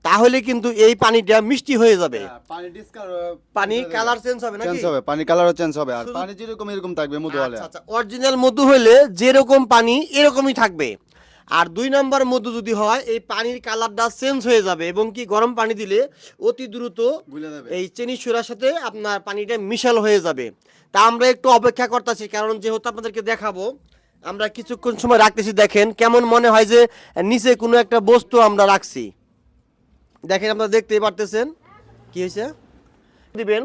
তাহলে কিন্তু এই পানিটা মিষ্টি হয়ে যাবে। পানি কালার চেঞ্জ হবে নাকি? চেঞ্জ হবে, পানি কালারও চেঞ্জ হবে, আর পানি যেরকম এরকম থাকবে মধু হলে। আচ্ছা, অরিজিনাল মধু হলে যেরকম পানি এরকমই থাকবে। আর 2 নাম্বার মধু যদি হয় এই পানির কালারটা চেঞ্জ হয়ে যাবে এবং কি গরম পানি দিলে অতি দ্রুত এই চিনি সুরার সাথে আপনার পানিটা মিশাল হয়ে যাবে। তা আমরা একটু অপেক্ষা করতেছি, কারণ যেহেতু আপনাদেরকে দেখাবো, আমরা কিছুক্ষণ সময় রাখতেছি। দেখেন কেমন মনে হয় যে নিচে কোনো একটা বস্তু আমরা রাখছি। দেখেন আপনারা দেখতেই পারতেছেন কি হয়েছে দিবেন।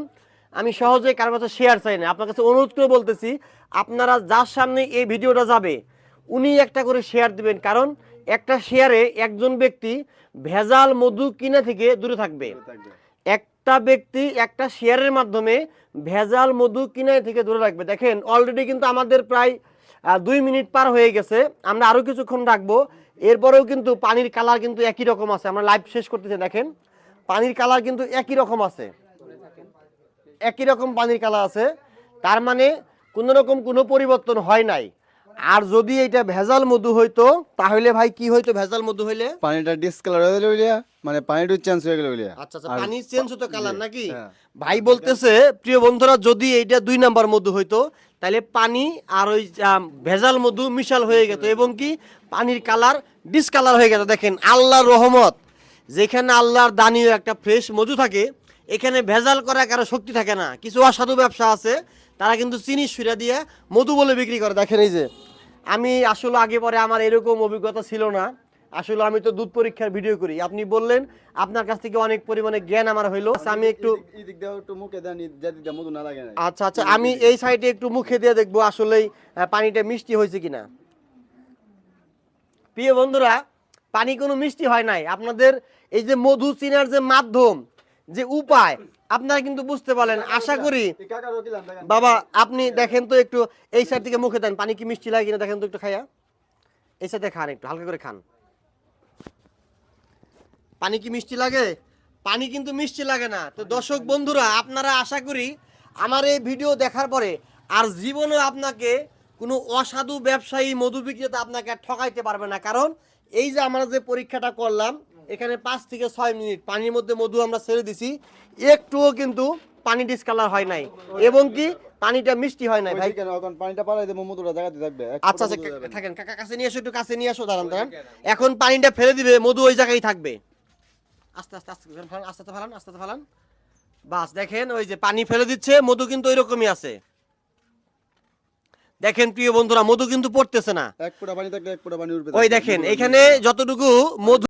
আমি সহজে কারোর কাছে শেয়ার চাই না, আপনার কাছে অনুরোধ করে বলতেছি, আপনারা যার সামনে এই ভিডিওটা যাবে উনি একটা করে শেয়ার দিবেন, কারণ একটা শেয়ারে একজন ব্যক্তি ভেজাল মধু কিনা থেকে দূরে থাকবে। একটা ব্যক্তি একটা শেয়ারের মাধ্যমে ভেজাল মধু কিনা থেকে দূরে রাখবে। দেখেন অলরেডি কিন্তু আমাদের প্রায় 2 মিনিট পার হয়ে গেছে, আমরা আরও কিছুক্ষণ রাখবো। এরপরেও কিন্তু পানির কালার কিন্তু একই রকম আছে। আমরা লাইভ শেষ করতেছি, দেখেন পানির কালার কিন্তু একই রকম আছে, একই রকম পানির কালার আছে। তার মানে কোনো রকম কোনো পরিবর্তন হয় নাই। আর যদি এটা ভেজাল মধু হইতো তাহলে ভাই কি হইতো? ভেজাল মধু হইলে পানিটা ডিসকালার হয়ে গেল, মানে পানিটা চেঞ্জ হয়ে গেল। আচ্ছা, পানি চেঞ্জ হতো কালার নাকি? ভাই বলতেছে প্রিয় বন্ধুরা, যদি এইটা 2 নাম্বার মধু হইতো তাহলে পানি আর ওই ভেজাল মধু মিশাল হয়ে যেত এবং কি পানির কালার ডিসকালার হয়ে গেত। দেখেন আল্লাহর রহমত, যেখানে আল্লাহর দানীয় একটা ফ্রেশ মধু থাকে, এখানে ভেজাল করা কারো শক্তি থাকে না। কিছু অসাধু ব্যবসা আছে, তারা কিন্তু চিনি সুরা দিয়ে মধু বলে বিক্রি করে। দেখেন এই যে আমি আসলে আগে পরে আমার এরকম অভিজ্ঞতা ছিল না। আসলে আমি তো দুধ পরীক্ষার ভিডিও করি, আপনি বললেন আপনার কাছ থেকে অনেক পরিমাণে জ্ঞান আমার হইলো। আমি একটু আচ্ছা আমি এই সাইডে একটু মুখে দিয়ে দেখবো আসলেই পানিটা মিষ্টি হয়েছে কিনা। প্রিয় বন্ধুরা, পানি কোনো মিষ্টি হয় নাই। আপনাদের এই যে মধু চিনার যে মাধ্যম, যে উপায়, আপনারা কিন্তু বুঝতে পারলেন আশা করি। বাবা আপনি দেখেন তো একটু এই সাইড থেকে মুখে দেন, পানি কি মিষ্টি লাগে কিনা দেখেন তো একটু খাইয়া। এই সাইডে খান, একটু হালকা করে খান। পানি কি মিষ্টি লাগে? পানি কিন্তু মিষ্টি লাগে না। তো দর্শক বন্ধুরা, আপনারা আশা করি আমার এই ভিডিও দেখার পরে আর জীবনে আপনাকে কোনো অসাধু ব্যবসায়ী মধু বিক্রেতা আপনাকে আর ঠকাইতে পারবে না। কারণ এই যে আমরা যে পরীক্ষাটা করলাম, এখানে 5 থেকে 6 মিনিট পানির মধ্যে মধু আমরা ছেড়ে দিছি, একটুও কিন্তু পানি ডিসকালার হয় নাই এবং কি পানিটা মিষ্টি হয় নাই। ভাই পানিটা পালাই দেবো, মধুটা জায়গাতে থাকবে। আচ্ছা থাকেন, কাছে নিয়ে এসো, একটু কাছে নিয়ে আসো, দাঁড়ান। এখন পানিটা ফেলে দিবে, মধু ওই জায়গায় থাকবে। আস্তে আস্তে ফালান। বাস দেখেন ওই যে পানি ফেলে দিচ্ছে, মধু কিন্তু ওইরকমই আছে। দেখেন প্রিয় বন্ধুরা, মধু কিন্তু পড়তেছে না। এক ফোঁটা পানি থাকলে এক ফোঁটা পানি উঠবে। ওই দেখেন এখানে যতটুকু মধু